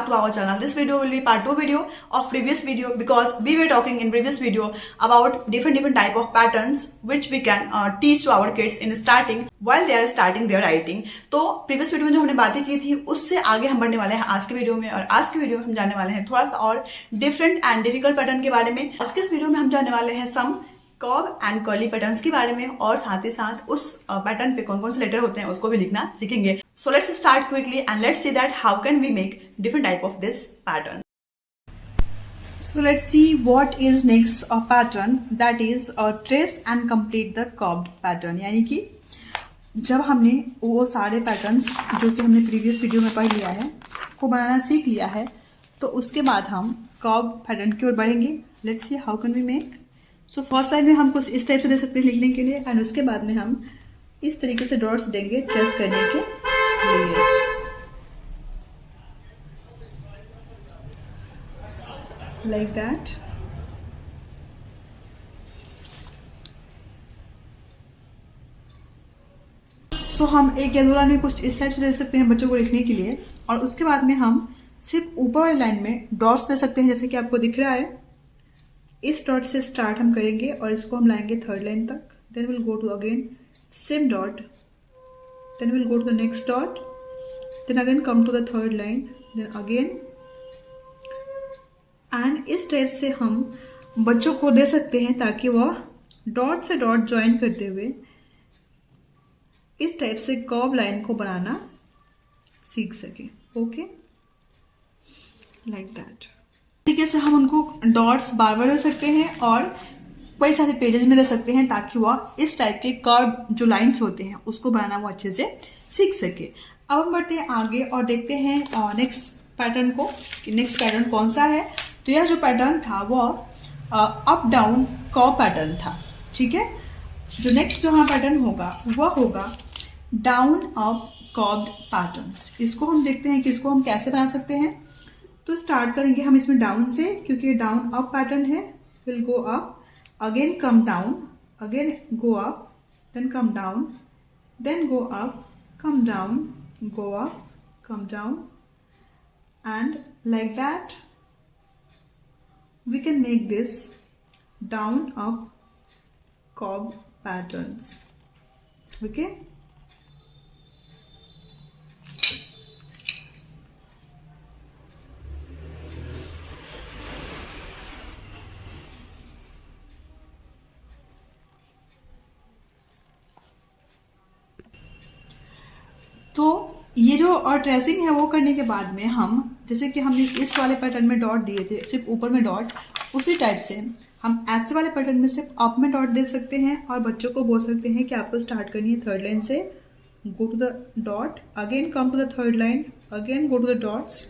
to our channel. This video will be part 2 video of previous video because we were talking in previous video about different type of patterns which we can teach to our kids in starting while they are starting their writing. तो previous video में जो हमने बातें की थी उससे आगे हम बढ़ने वाले हैं आज के वीडियो में, और आज के वीडियो में हम जानने वाले हैं थोड़ा सा और डिफरेंट एंड डिफिकल्ट पैटर्न के बारे में. आज के इस वीडियो में हम जानने वाले हैं सम कर्व एंड कर्ली पैटर्न्स के बारे में, और साथ ही साथ उस पैटर्न पे कौन कौन से लेटर होते हैं उसको भी लिखना सीखेंगे. So let's start quickly and let's see that how can we make different type of this pattern. So let's see what is next a pattern, that is trace and complete the curved pattern. यानी कि जब हमने वो सारे patterns जो कि हमने previous video में पढ़ लिया है को बनाना सीख लिया है, तो उसके बाद हम कर्व पैटर्न की ओर बढ़ेंगे. Let's see how can we make. So first line में हम कुछ इस टाइप से दे सकते हैं लिखने के लिए, एंड उसके बाद में हम इस तरीके से डॉट्स देंगे ट्रेस करने के लिए. Like that. सो हम एक या दो लाइन में कुछ इस टाइप से दे सकते हैं बच्चों को लिखने के लिए, और उसके बाद में हम सिर्फ ऊपर वाली लाइन में डॉट्स दे सकते हैं जैसे कि आपको दिख रहा है. इस डॉट से स्टार्ट हम करेंगे और इसको हम लाएंगे थर्ड लाइन तक. Then will go to again same dot, then will go to the next dot, then again come to the third line, then again. And इस टाइप से हम बच्चों को दे सकते हैं ताकि वह डॉट से डॉट ज्वाइन करते हुए इस टाइप से कर्व लाइन को बनाना सीख सके. Okay, like that. तरीके से हम उनको डॉट्स बार बार दे सकते हैं और कई सारे पेजेस में दे सकते हैं ताकि वह इस टाइप के कर्व जो लाइंस होते हैं उसको बनाना वो अच्छे से सीख सके. अब हम बढ़ते हैं आगे और देखते हैं नेक्स्ट पैटर्न को कि नेक्स्ट पैटर्न कौन सा है. तो यह जो पैटर्न था वह अप डाउन कर्व पैटर्न था. ठीक है, जो नेक्स्ट जो हाँ पैटर्न होगा वह होगा डाउन अप कर्व्ड पैटर्न्स. इसको हम देखते हैं कि इसको हम कैसे बना सकते हैं. तो स्टार्ट करेंगे हम इसमें डाउन से, क्योंकि ये डाउन अप पैटर्न है. Will go up, again come down, again go up, then come down, then go up, come down, go up, come down, and like that we can make this down up curve patterns. Okay, तो ये जो और tracing है वो करने के बाद में हम जैसे कि हमने इस वाले पैटर्न में डॉट दिए थे सिर्फ ऊपर में डॉट, उसी टाइप से हम ऐसे वाले पैटर्न में सिर्फ अप में डॉट दे सकते हैं और बच्चों को बोल सकते हैं कि आपको स्टार्ट करनी है थर्ड लाइन से. Go to the dot, again come to the third line, again go to the dots,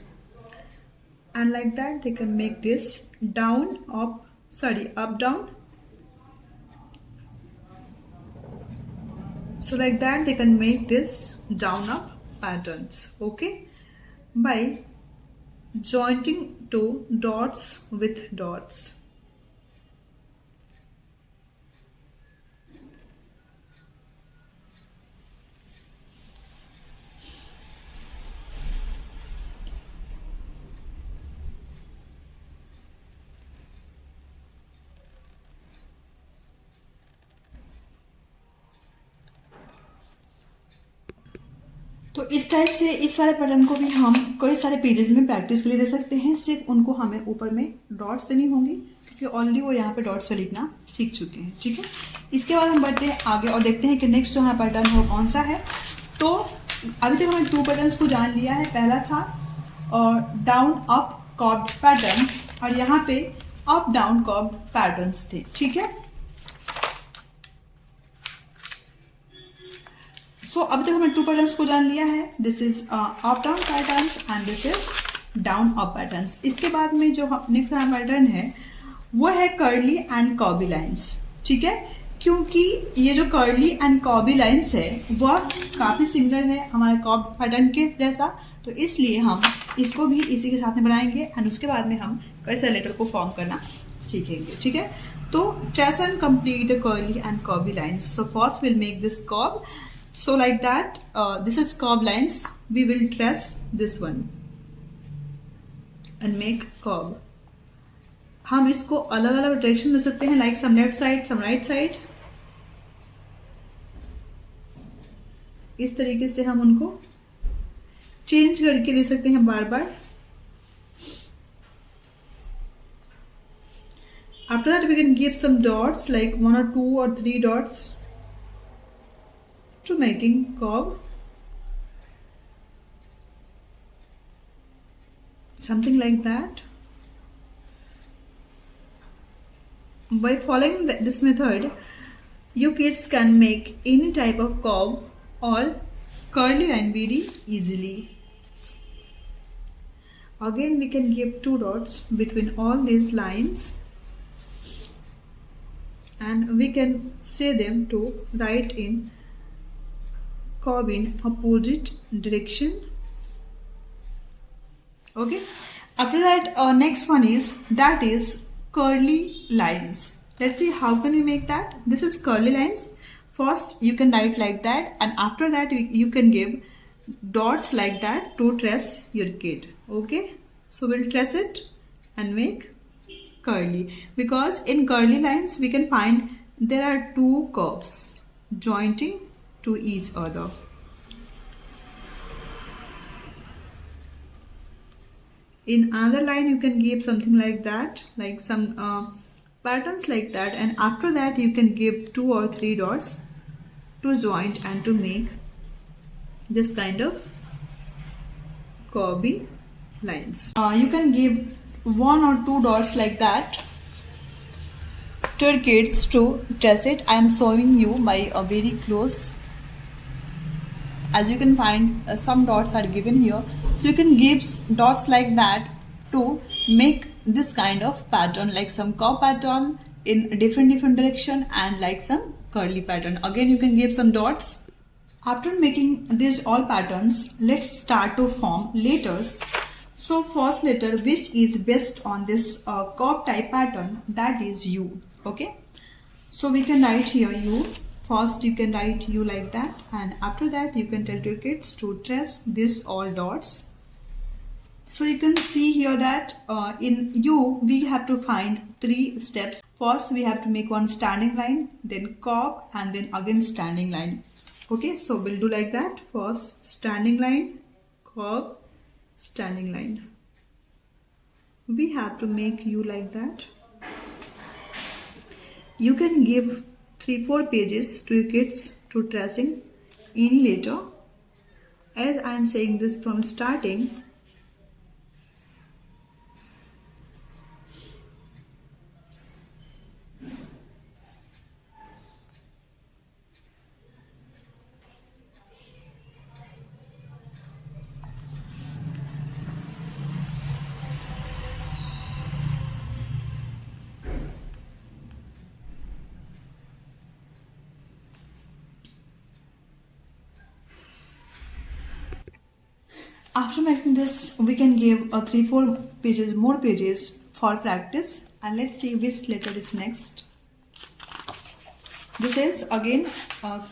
and like that they can make this down up, sorry up down. So like that they can make this down up patterns. Okay, by joining two dots with dots. तो इस type से इस वाले pattern को भी हम कई सारे पेजेस में प्रैक्टिस के लिए दे सकते हैं. सिर्फ उनको हमें ऊपर में डॉट्स देनी होंगी क्योंकि ऑलरेडी वो यहाँ पे डॉट्स पे लिखना सीख चुके हैं. ठीक है, इसके बाद हम बढ़ते हैं आगे और देखते हैं कि नेक्स्ट जो हमारा पैटर्न वो कौन सा है. तो अभी तक हमने टू पैटर्न्स को जान लिया है. पहला था और डाउन अप कर्व्ड पैटर्न्स, और यहाँ पे अप डाउन कर्व्ड पैटर्न्स थे. ठीक है, सो अभी तक हमने टू पैटर्न्स को जान लिया है. This is up down patterns and this is down up patterns. इसके बाद में जो नेक्स्ट पैटर्न है वो है कर्ली एंड कर्वी लाइंस. ठीक है, क्योंकि ये जो कर्ली एंड कर्वी लाइंस है वह काफ़ी सिमिलर है हमारे कर्व पैटर्न के जैसा, तो इसलिए हम इसको भी इसी के साथ में बनाएंगे एंड उसके बाद में हम कई सारे लेटर को फॉर्म करना सीखेंगे. ठीक है, तो trace and complete the curly and curvy lines. So first will make this curve. So like that, this is curve lines. We will trace this one. and make curve. हम इसको अलग अलग डायरेक्शन दे सकते हैं, लाइक सम लेफ्ट साइड, सम right side. इस तरीके से हम उनको चेंज करके दे सकते हैं बार बार. After that we can give some dots like 1 or 2 or 3 dots to making curve. Something like that. By following this method, you kids can make any type of curve or curly line very easily. Again we can give 2 dots between all these lines. And we can say them to write in curve in opposite direction. Okay. After that, next one is curly lines. Let's see how can we make that. This is curly lines. First you can write like that, and after that you can give dots like that to trace your kid. Okay. So we'll trace it and make curly, because in curly lines we can find there are 2 curves jointing to each other. In another line you can give something like that, like some patterns like that, and after that you can give 2 or 3 dots to join and to make this kind of curvy lines. You can give 1 or 2 dots like that to your kids to trace it. I am showing you by very close. As you can find, some dots are given here, so you can give dots like that to make this kind of pattern, like some curve pattern in different direction, and like some curly pattern. Again you can give some dots. After making these all patterns, let's start to form letters. So first letter which is based on this curve type pattern, that is U. Okay, so we can write here U. First you can write U like that, and after that you can tell your kids to trace this all dots. So you can see here that in U we have to find 3 steps. First we have to make one standing line, then curve, and then again standing line. Okay, so we'll do like that. First standing line, curve, standing line. We have to make U like that. You can give 3-4 pages to your kids to tracing any letter. As I am saying this from starting, after making this we can give 3-4 pages more pages for practice, and let's see which letter is next. This is again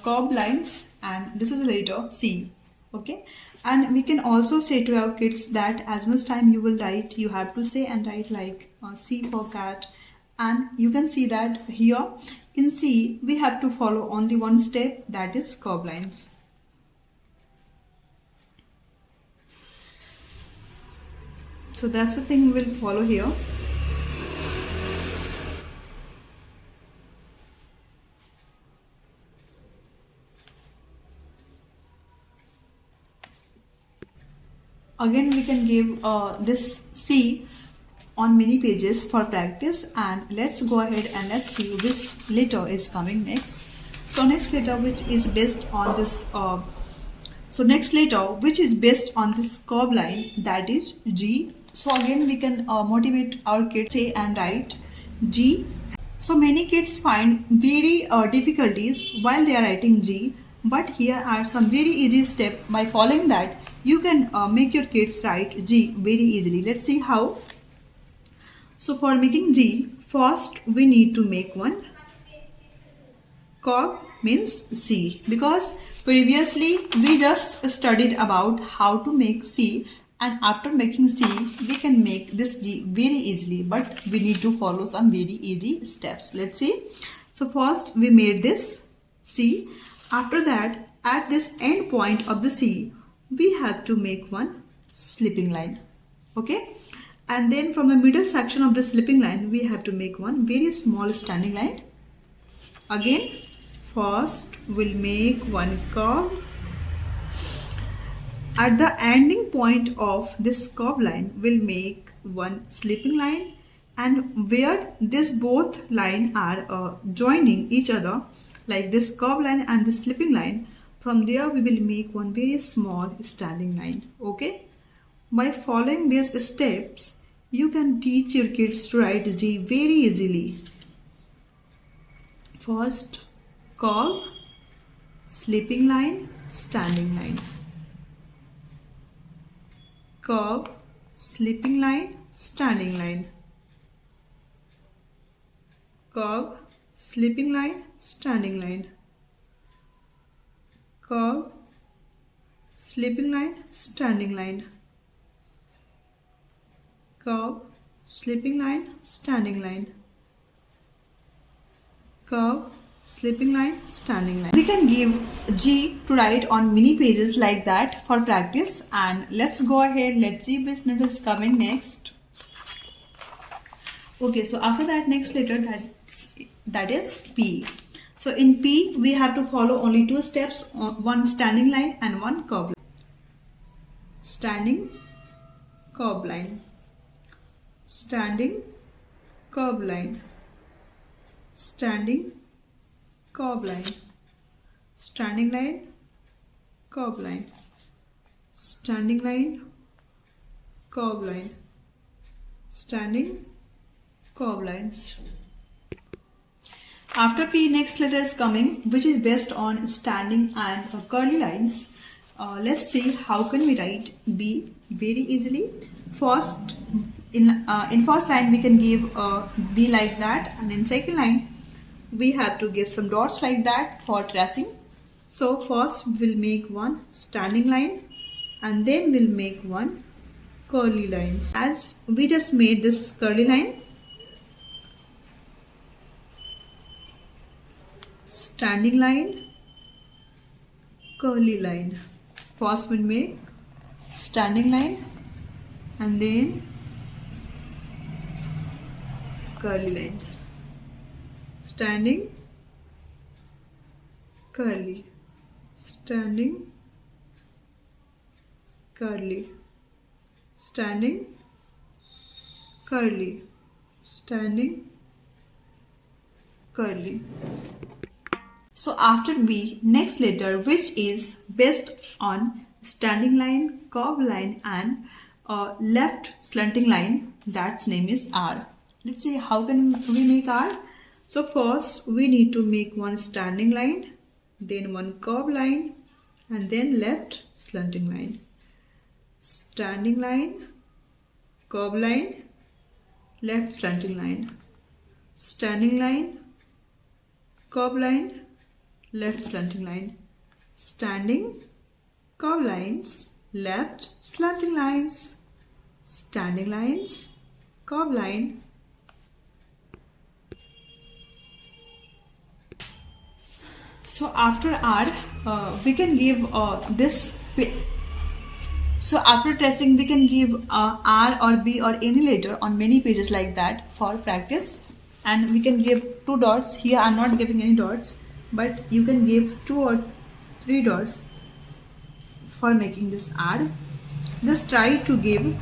curved lines, and this is a letter C. Okay, and we can also say to our kids that as much time you will write, you have to say and write like C for cat. And you can see that here in C we have to follow only one step, that is curved lines. So that's the thing we'll follow here. Again we can give this C on many pages for practice, and let's go ahead and let's see which letter is coming next. So next letter which is based on this curve line, that is G. So again we can motivate our kids, say and write G. So many kids find very difficulties while they are writing G, but here are some very easy steps. By following that you can make your kids write G very easily. Let's see how. So for making G, first we need to make one curve, means C, because previously we just studied about how to make C And after making C, we can make this G very easily, but we need to follow some very easy steps. Let's see. So first we made this C. After that, at this end point of the C, we have to make one slipping line. Okay. And then from the middle section of the slipping line, we have to make one very small standing line. Again, first we'll make one curve. At the ending point of this curve line, we'll make one slipping line, and where this both line are joining each other, like this curve line and this slipping line, from there we will make one very small standing line. Okay. By following these steps, you can teach your kids to write G very easily. First, curve, slipping line, standing line. Curve, slipping line, standing line. Curve, slipping line, standing line. Curve, slipping line, standing line. Curve, slipping line, standing line. Curve, slipping line, standing line. We can give G to write on mini pages like that for practice. And let's go ahead. Let's see which letter is coming next. Okay, so after that, next letter that is P. So in P, we have to follow only two steps, one standing line and one curve line. Standing, curve line. Standing, curve line. Standing, curve line. Standing line, curve line. Standing line, curve line. Standing, curve lines. After P, next letter is coming, which is based on standing and curly lines. Let's see how can we write B very easily. First, in first line we can give B like that, and in second line we have to give some dots like that for tracing. So first we'll make one standing line, and then we'll make one curly lines. As we just made this curly line, standing line, curly line. First we'll make standing line and then curly lines. Standing, curly, standing, curly, standing, curly, standing, curly. So after B, next letter, which is based on standing line, curve line and left slanting line, that's name is R. Let's see how can we make R. So first we need to make one standing line, then one curve line and then left slanting line. Standing line, curve line, left slanting line. Standing line, curve line, left slanting line. Standing, curve lines, left slanting lines. Standing lines, curve line. So after R, we can give this. So after tracing, we can give R or B or any letter on many pages like that for practice. And we can give 2 dots. Here I'm not giving any dots, but you can give 2 or 3 dots for making this R. Just try to give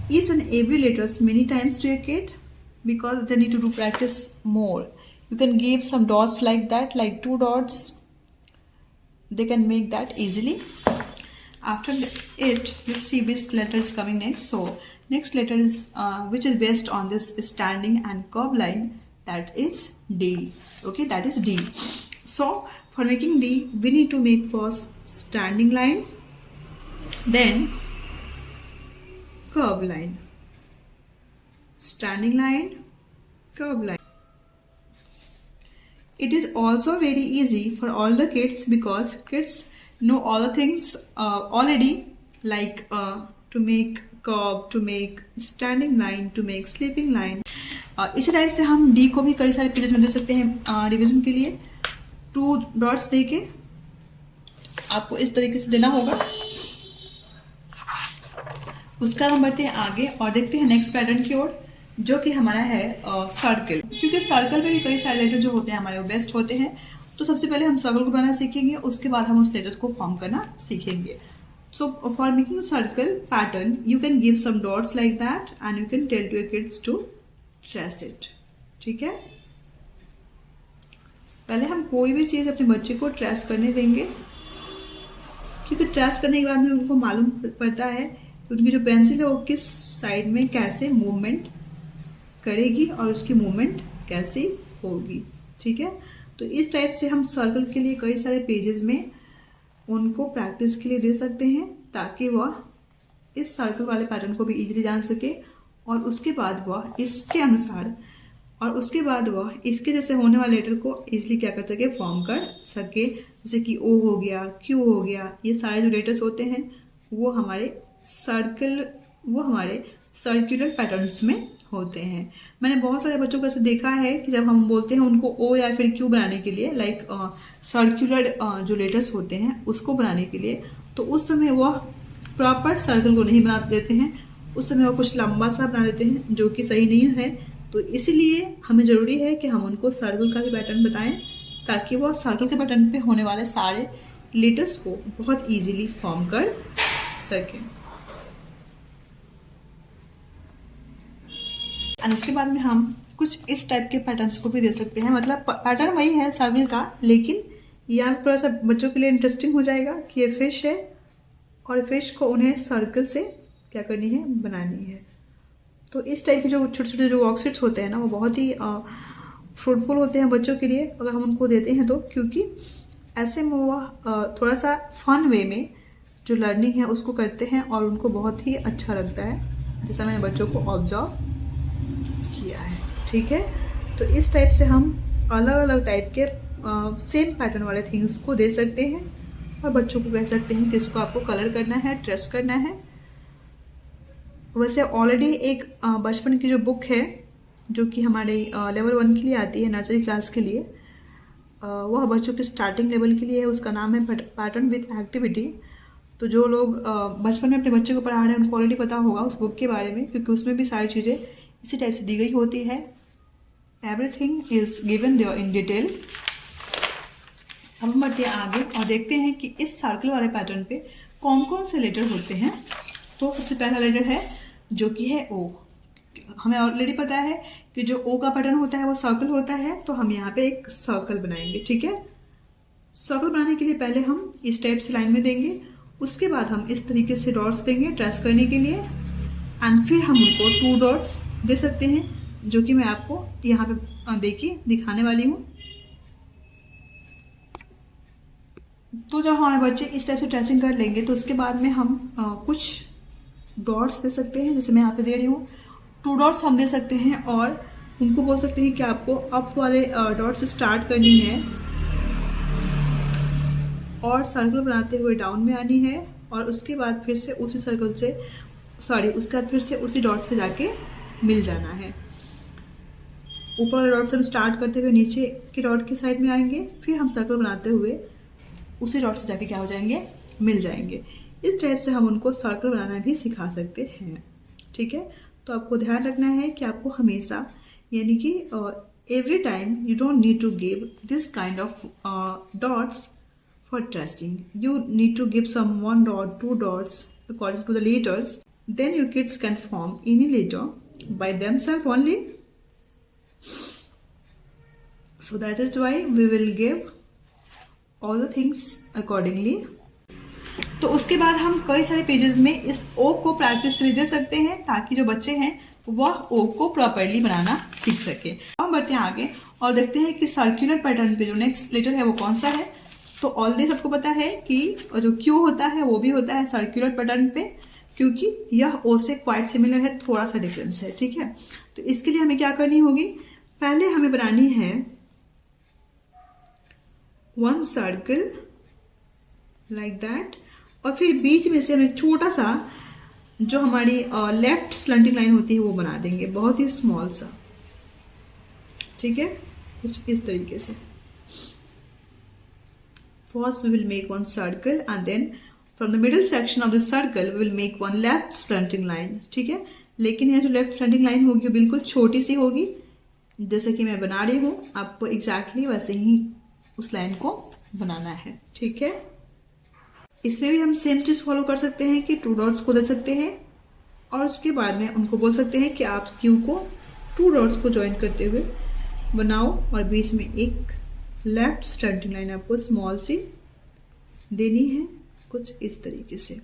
each and every letters many times to your kid, because they need to do practice more. You can give some dots like that, like 2 dots. They can make that easily. After it, let's see which letter is coming next. So next letter is which is based on this standing and curve line, that is D. Okay, that is D. So for making D, we need to make first standing line, then curve line. Standing line, curve line. It is also very easy for all the kids, because kids know all the things already, like to make curve, to make standing line, to make sleeping line. इसी type से हम D को भी कई सारे pages में दे सकते हैं रिविजन के लिए. 2 डॉट्स दे के आपको इस तरीके से देना होगा. उसका हम बढ़ते हैं आगे और देखते हैं नेक्स्ट पैटर्न की ओर, जो कि हमारा है सर्कल. क्योंकि सर्कल में भी कई सारे लेटर जो होते हैं हमारे वो बेस्ट होते हैं. तो सबसे पहले हम सर्कल को बनाना सीखेंगे, उसके बाद हम उस लेटर को फॉर्म करना सीखेंगे. So for making circle pattern you can give some dots like that and you can tell to your kids to trace it. ठीक है, पहले हम कोई भी चीज़ अपने बच्चे को ट्रेस करने देंगे, क्योंकि ट्रेस करने के बाद में उनको मालूम पड़ता है कि उनकी जो पेंसिल है वो किस साइड में कैसे मूवमेंट करेगी और उसकी मूवमेंट कैसी होगी. ठीक है, तो इस टाइप से हम सर्कल के लिए कई सारे पेजेस में उनको प्रैक्टिस के लिए दे सकते हैं, ताकि वह इस सर्कल वाले पैटर्न को भी इजीली जान सके और उसके बाद वह इसके अनुसार और उसके बाद वह इसके जैसे होने वाले लेटर को इजीली क्या कर सके, फॉर्म कर सके. जैसे कि ओ हो गया, क्यू हो गया, ये सारे जो लेटर्स होते हैं वो हमारे सर्कुलर पैटर्न्स में होते हैं. मैंने बहुत सारे बच्चों को ऐसे देखा है कि जब हम बोलते हैं उनको ओ या फिर क्यू बनाने के लिए, लाइक सर्कुलर जो लेटर्स होते हैं उसको बनाने के लिए, तो उस समय वह प्रॉपर सर्कल को नहीं बना देते हैं. उस समय वह कुछ लंबा सा बना देते हैं, जो कि सही नहीं है. तो इसीलिए हमें ज़रूरी है कि हम उनको सर्कल का भी पैटर्न बताएं, ताकि वह सर्कल के पैटर्न पे होने वाले सारे लेटर्स को बहुत ईजीली फॉर्म कर सकें. और उसके बाद में हम कुछ इस टाइप के पैटर्न्स को भी दे सकते हैं. मतलब पैटर्न वही है सर्कल का, लेकिन यहाँ थोड़ा सा बच्चों के लिए इंटरेस्टिंग हो जाएगा कि ये फिश है और फिश को उन्हें सर्कल से क्या करनी है, बनानी है. तो इस टाइप के जो छोटे छोटे जो वर्कशीट्स होते हैं ना, वो बहुत ही फ्रूटफुल होते हैं बच्चों के लिए अगर हम उनको देते हैं तो, क्योंकि ऐसे में वह थोड़ा सा फन वे में जो लर्निंग है उसको करते हैं और उनको बहुत ही अच्छा लगता है, जैसा मैंने बच्चों को ऑब्जर्व किया है. ठीक है, तो इस टाइप से हम अलग अलग टाइप के सेम पैटर्न वाले थिंग्स को दे सकते हैं और बच्चों को कह सकते हैं कि इसको आपको कलर करना है, ट्रेस करना है. वैसे ऑलरेडी एक बचपन की जो बुक है जो कि हमारे लेवल 1 के लिए आती है, नर्सरी क्लास के लिए, वह बच्चों के स्टार्टिंग लेवल के लिए है. उसका नाम है पैटर्न विद एक्टिविटी. तो जो लोग बचपन में अपने बच्चे को पढ़ा रहे हैं उनको ऑलरेडी पता होगा उस बुक के बारे में, क्योंकि उसमें भी सारी चीज़ें इसी टाइप से दी गई होती है. Everything is given there in detail. अब हम बढ़ते हैं आगे और देखते हैं कि इस सर्कल वाले पैटर्न पे कौन कौन से लेटर होते हैं. तो सबसे पहला लेटर है जो कि है ओ. हमें ऑलरेडी पता है कि जो ओ का पैटर्न होता है वो सर्कल होता है, तो हम यहाँ पे एक सर्कल बनाएंगे. ठीक है, सर्कल बनाने के लिए पहले हम इस टाइप से लाइन में देंगे, उसके बाद हम इस तरीके से डॉट्स देंगे ट्रेस करने के लिए, एंड फिर हम उनको 2 डॉट्स दे सकते हैं, जो कि मैं आपको यहाँ पे देखिए दिखाने वाली हूँ. तो जब हमारे बच्चे इस टाइप से ट्रेसिंग कर लेंगे तो उसके बाद में हम कुछ डॉट्स दे सकते हैं, जैसे मैं यहाँ पे दे रही हूँ. 2 डॉट्स हम दे सकते हैं और उनको बोल सकते हैं कि आपको अप वाले डॉट से स्टार्ट करनी है और सर्कल बनाते हुए डाउन में आनी है, और उसके बाद फिर से उसी सर्कल से उसके बाद फिर से उसी डॉट से जाके मिल जाना है. ऊपर वाले डॉट से हम स्टार्ट करते हुए नीचे के डॉट की साइड में आएंगे, फिर हम सर्कल बनाते हुए उसी डॉट से जाके क्या हो जाएंगे, मिल जाएंगे. इस टाइप से हम उनको सर्कल बनाना भी सिखा सकते हैं. ठीक है, तो आपको ध्यान रखना है कि आपको हमेशा, यानी कि every time you don't need to give this kind of dots for tracing. You need to give some 1 dot, 2 dots according to the letters. Then your kids can form any letter by themselves only. So that is why we will give all the things accordingly. तो उसके बाद हम कई सारे pages में इस ओ को practice के लिए दे सकते हैं, ताकि जो बच्चे हैं वह ओ को प्रॉपरली बनाना सीख सके. हम बढ़ते हैं आगे और देखते हैं कि सर्कुलर पैटर्न पे जो नेक्स्ट लेटर है वो कौन सा है. तो ऑलरेडी सबको पता है कि जो क्यू होता है वो भी होता है सर्कुलर पैटर्न पे, क्योंकि यह ओ से क्वाइट सिमिलर है, थोड़ा सा डिफरेंस है. ठीक है, तो इसके लिए हमें क्या करनी होगी, पहले हमें बनानी है 1 सर्कल लाइक दैट, और फिर बीच में से हम एक छोटा सा जो हमारी लेफ्ट स्लंटिंग लाइन होती है वो बना देंगे, बहुत ही स्मॉल सा, ठीक है, कुछ इस तरीके से। First we will make one circle and then from the middle section of the circle we will make one left slanting line, ठीक है। लेकिन यह जो लेफ्ट स्लंटिंग लाइन होगी वो बिल्कुल छोटी सी होगी, जैसे कि मैं बना रही हूँ, आपको एग्जैक्टली वैसे ही उस लाइन को बनाना है, ठीक है। इसमें भी हम सेम चीज़ फॉलो कर सकते हैं कि 2 डॉट्स को दे सकते हैं और उसके बाद में उनको बोल सकते हैं कि आप क्यू को 2 डॉट्स को ज्वाइन करते हुए बनाओ और बीच में एक लेफ्ट स्लंटिंग लाइन आपको स्मॉल सी देनी है, कुछ इस तरीके से।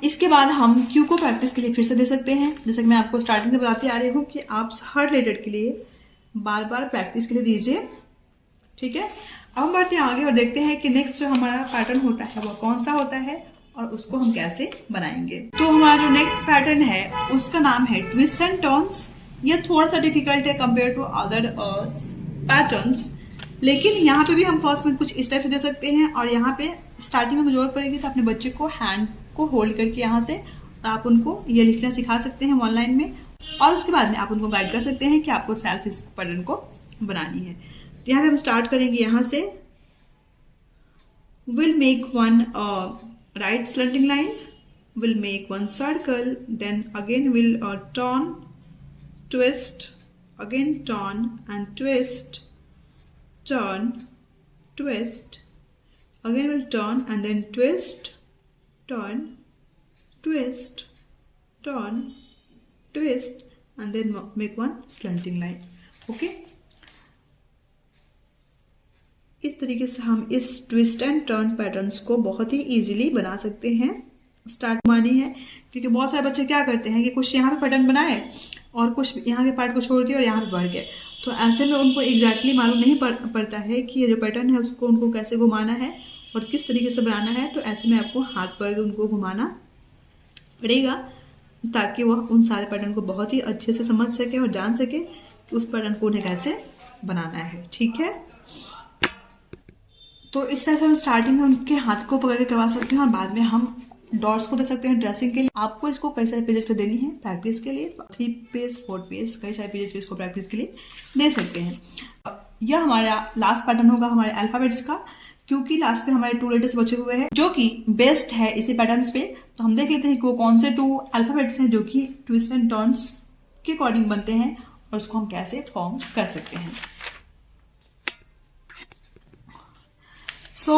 इसके बाद हम क्यू को प्रैक्टिस के लिए फिर से दे सकते हैं, जैसे कि मैं आपको स्टार्टिंग में बताती आ रही हूँ कि आप हर लेटर के लिए बार बार प्रैक्टिस के लिए दीजिए, ठीक है। अब हम बढ़ते हैं आगे और देखते हैं कि नेक्स्ट जो हमारा पैटर्न होता है वो कौन सा होता है और उसको हम कैसे बनाएंगे। तो हमारा जो नेक्स्ट पैटर्न है उसका नाम है ट्विस्ट एंड टर्न्स। ये थोड़ा सा डिफिकल्ट है कंपेयर टू अदर पैटर्न्स, लेकिन यहाँ पे भी हम फर्स्ट में कुछ इस टाइप से दे सकते हैं और यहाँ पे स्टार्टिंग में जरूरत पड़ेगी तो अपने बच्चे को हैंड को होल्ड करके यहाँ से आप उनको ये लिखना सिखा सकते हैं ऑनलाइन में, और उसके बाद में आप उनको गाइड कर सकते हैं कि आपको सेल्फ इस पैटर्न को बनानी है। तो यहाँ पे हम स्टार्ट करेंगे, यहाँ से will make one right slanting line, will make one circle, then again will turn, twist, again turn and twist, turn, twist, again we'll turn and then twist, turn, twist, turn, twist and then make one slanting line, okay। इस तरीके से हम इस twist and turn patterns को बहुत ही easily बना सकते हैं। स्टार्ट मानी है क्योंकि बहुत सारे बच्चे क्या करते हैं कि कुछ यहाँ पे पैटर्न बनाए और कुछ यहाँ के पार्ट को छोड़ दिए और यहाँ पे बढ़ गए, तो ऐसे में उनको एग्जैक्टली मालूम नहीं पड़ता है कि ये जो पैटर्न है उसको उनको कैसे घुमाना है और किस तरीके से बनाना है। तो ऐसे में आपको हाथ पर उनको घुमाना पड़ेगा ताकि वह उन सारे पैटर्न को बहुत ही अच्छे से समझ सके और जान सके कि उस पैटर्न को उन्हें कैसे बनाना है, ठीक है। तो इस तरह से हम स्टार्टिंग में उनके हाथ को पकड़ के करवा सकते हैं और बाद में हम डॉट्स को दे सकते हैं ड्रेसिंग के लिए। आपको इसको कई सारे पेजेस पे देनी है प्रैक्टिस के लिए, 3 पेज 4 पेज कई सारे पेजेस पे इसको प्रैक्टिस के लिए दे सकते हैं। यह हमारा लास्ट पैटर्न होगा हमारे अल्फाबेट्स का, क्योंकि लास्ट पे हमारे 2 लेटर्स बचे हुए हैं जो कि बेस्ट है इसी पैटर्न्स पे। तो हम देख लेते हैं कि वो कौन से 2 अल्फाबेट्स हैं जो कि ट्विस्ट एंड टर्न्स के अकॉर्डिंग बनते हैं और उसको हम कैसे फॉर्म कर सकते हैं। सो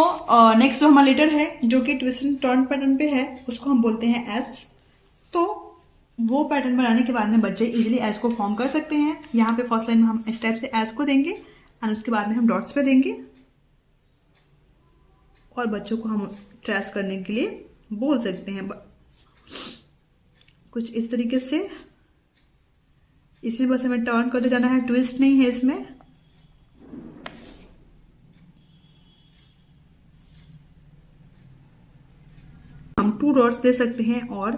नेक्स्ट जो हमारा लेटर है जो कि ट्विस्ट एंड टर्न पैटर्न पे है उसको हम बोलते हैं एस। तो वो पैटर्न बनाने के बाद में बच्चे इजीली एस को फॉर्म कर सकते हैं। यहाँ पे फर्स्ट लाइन में हम इस टाइप से एस को देंगे एंड उसके बाद में हम डॉट्स पे देंगे और बच्चों को हम ट्रेस करने के लिए बोल सकते हैं कुछ इस तरीके से। इसी बस हमें टर्न करते जाना है, ट्विस्ट नहीं है इसमें। हम 2 डॉट्स दे सकते हैं और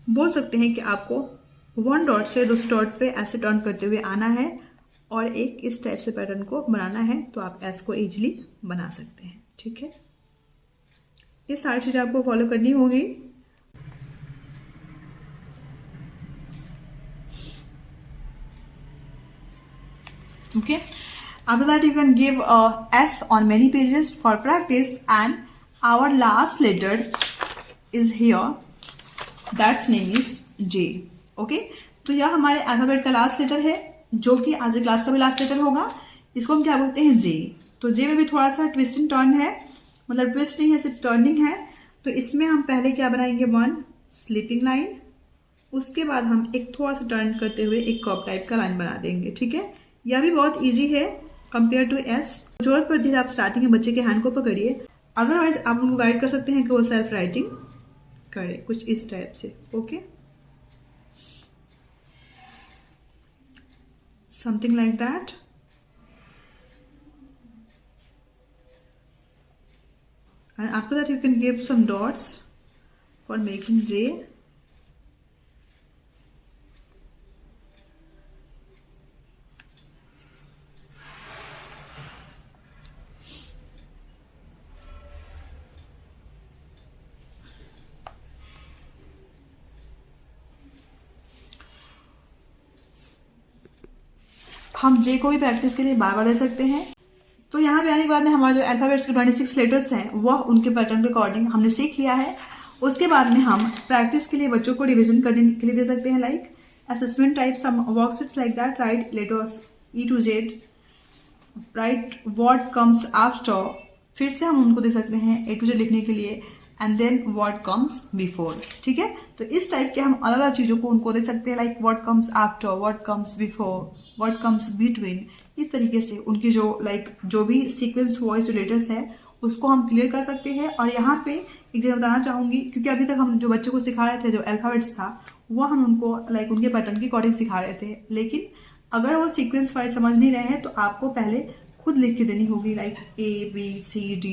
बोल सकते हैं कि आपको 1 डॉट से दूसरे डॉट पे ऐसे टर्न करते हुए आना है और एक इस टाइप से पैटर्न को बनाना है, तो आप एस को इजीली बना सकते हैं, ठीक है। ये सारी चीजें आपको फॉलो करनी होगी। Okay, after that you can give S on many pages for practice, and our last letter is here, that's name is J. Okay, तो यह हमारे अल्फाबेट का लास्ट लेटर है जो कि आज क्लास का भी लास्ट लेटर होगा। इसको हम क्या बोलते हैं, J। तो J में भी थोड़ा सा ट्विस्ट एंड टर्न है, मतलब ट्विस्ट नहीं है सिर्फ टर्निंग है। तो इसमें हम पहले क्या बनाएंगे, 1 स्लीपिंग लाइन, उसके बाद हम एक थोड़ा सा टर्न करते हुए एक कर्व टाइप का लाइन बना देंगे, ठीक है। यह भी बहुत इजी है कंपेयर टू एस। जरूरत पड़ती है आप स्टार्टिंग में बच्चे के हैंड को पकड़िए, अदरवाइज आप उनको गाइड कर सकते हैं कि वो सेल्फ राइटिंग करे कुछ इस टाइप से। Okay, something like that. And after that you can give some dots for making J. हम जे को भी प्रैक्टिस के लिए बार बार ले सकते हैं। तो यहाँ पे आने के बाद में हमारे जो अल्फाबेट्स के 26 लेटर्स हैं वह उनके पैटर्न के अकॉर्डिंग हमने सीख लिया है। उसके बाद में हम प्रैक्टिस के लिए बच्चों को रिवीजन करने के लिए दे सकते हैं, like assessment type some worksheets like that, write letters E to Z, write what comes after, फिर से हम उनको दे सकते हैं A to Z लिखने के लिए, and then what comes before. ठीक है, तो इस टाइप के हम अलग अलग चीज़ों को उनको दे सकते हैं, like what comes after, what comes before, what comes between. इस तरीके से उनकी जो भी सीक्वेंस वॉइस जो लेटर्स है उसको हम क्लियर कर सकते हैं। और यहाँ पे एक चीज़ बताना चाहूँगी, क्योंकि अभी तक हम जो बच्चों को सिखा रहे थे जो अल्फाबेट्स था वो हम उनको उनके पैटर्न के अकॉर्डिंग सिखा रहे थे, लेकिन अगर वो सीक्वेंस वाइज समझ नहीं रहे हैं तो आपको पहले खुद लिख के देनी होगी, लाइक ABCD,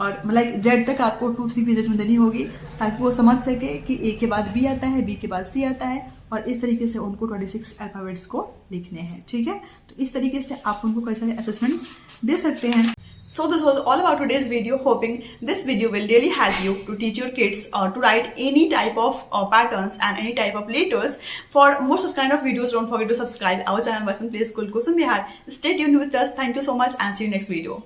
और Z तक आपको 2-3 पेजेस में देनी होगी ताकि वो समझ सके कि A के बाद B आता है, B के बाद C आता है, और इस तरीके से उनको 26 अल्फाबेट्स को लिखने हैं। ठीक है, तो इस तरीके से आप उनको कई सारे असेसमेंट्स दे सकते हैं। So this was all about today's video. Hoping this video will really help you to teach your kids to write any type of patterns and any type of letters. For more such kind of videos, don't forget to subscribe our channel Bachpan Play School Kusum Vihar. Stay tuned with us. Thank you so much and see you next video.